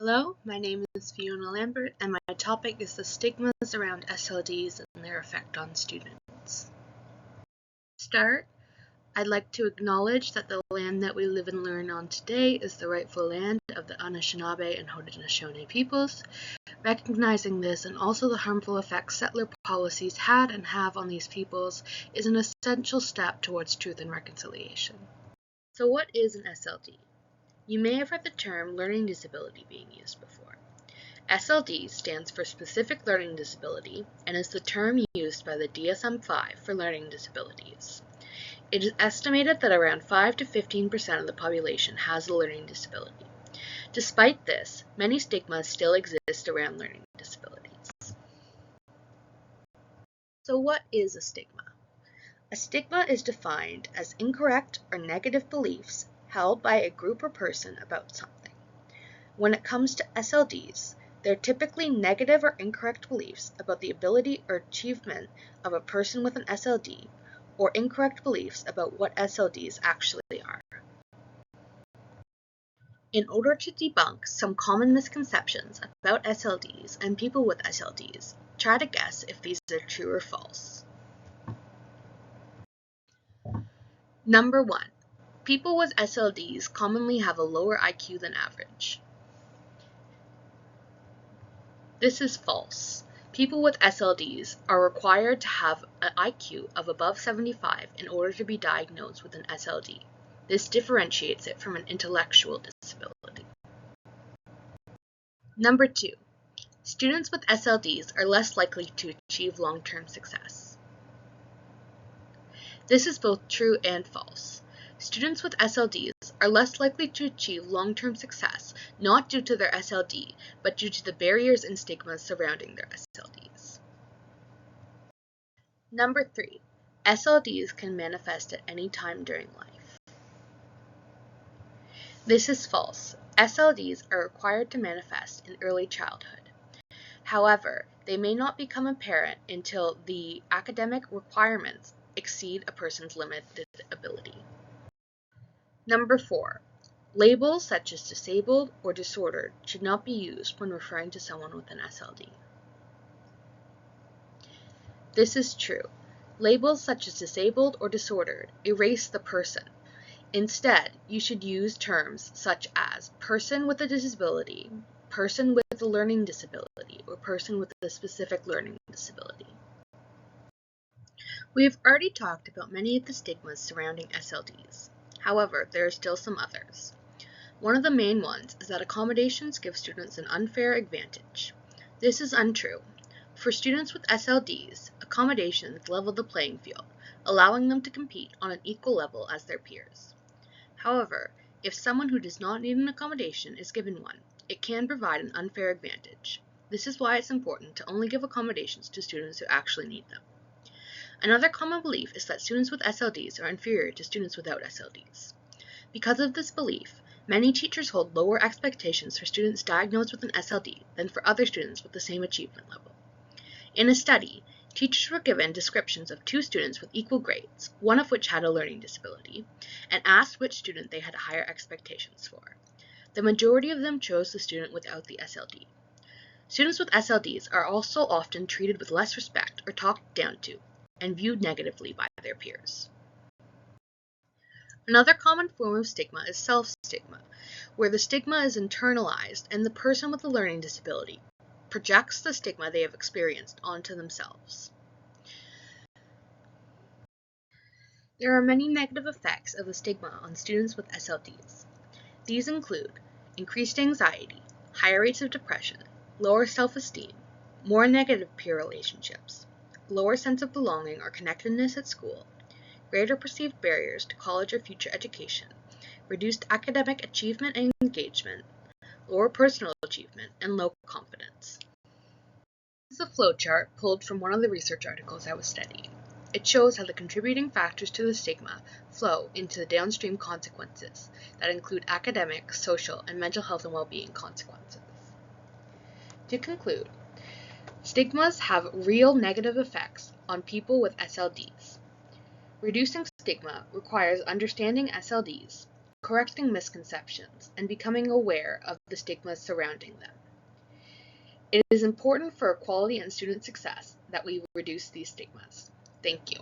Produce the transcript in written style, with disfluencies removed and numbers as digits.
Hello, my name is Fiona Lambert, and my topic is the stigmas around SLDs and their effect on students. To start, I'd like to acknowledge that the land that we live and learn on today is the rightful land of the Anishinaabe and Haudenosaunee peoples. Recognizing this and also the harmful effects settler policies had and have on these peoples is an essential step towards truth and reconciliation. So what is an SLD? You may have heard the term learning disability being used before. SLD stands for Specific Learning Disability and is the term used by the DSM-5 for learning disabilities. It is estimated that around 5 to 15% of the population has a learning disability. Despite this, many stigmas still exist around learning disabilities. So what is a stigma? A stigma is defined as incorrect or negative beliefs held by a group or person about something. When it comes to SLDs, they're typically negative or incorrect beliefs about the ability or achievement of a person with an SLD, or incorrect beliefs about what SLDs actually are. In order to debunk some common misconceptions about SLDs and people with SLDs, try to guess if these are true or false. Number 1. People with SLDs commonly have a lower IQ than average. This is false. People with SLDs are required to have an IQ of above 75 in order to be diagnosed with an SLD. This differentiates it from an intellectual disability. Number 2. Students with SLDs are less likely to achieve long-term success. This is both true and false. Students with SLDs are less likely to achieve long-term success, not due to their SLD, but due to the barriers and stigmas surrounding their SLDs. Number 3. SLDs can manifest at any time during life. This is false. SLDs are required to manifest in early childhood. However, they may not become apparent until the academic requirements exceed a person's limited ability. Number 4. Labels such as disabled or disordered should not be used when referring to someone with an SLD. This is true. Labels such as disabled or disordered erase the person. Instead, you should use terms such as person with a disability, person with a learning disability, or person with a specific learning disability. We have already talked about many of the stigmas surrounding SLDs. However, there are still some others. One of the main ones is that accommodations give students an unfair advantage. This is untrue. For students with SLDs, accommodations level the playing field, allowing them to compete on an equal level as their peers. However, if someone who does not need an accommodation is given one, it can provide an unfair advantage. This is why it's important to only give accommodations to students who actually need them. Another common belief is that students with SLDs are inferior to students without SLDs. Because of this belief, many teachers hold lower expectations for students diagnosed with an SLD than for other students with the same achievement level. In a study, teachers were given descriptions of 2 students with equal grades, one of which had a learning disability, and asked which student they had higher expectations for. The majority of them chose the student without the SLD. Students with SLDs are also often treated with less respect or talked down to, and viewed negatively by their peers. Another common form of stigma is self-stigma, where the stigma is internalized and the person with a learning disability projects the stigma they have experienced onto themselves. There are many negative effects of the stigma on students with SLDs. These include increased anxiety, higher rates of depression, lower self-esteem, more negative peer relationships, lower sense of belonging or connectedness at school, greater perceived barriers to college or future education, reduced academic achievement and engagement, lower personal achievement, and low confidence. This is a flowchart pulled from one of the research articles I was studying. It shows how the contributing factors to the stigma flow into the downstream consequences that include academic, social, and mental health and well-being consequences. To conclude, stigmas have real negative effects on people with SLDs. Reducing stigma requires understanding SLDs, correcting misconceptions, and becoming aware of the stigmas surrounding them. It is important for equality and student success that we reduce these stigmas. Thank you.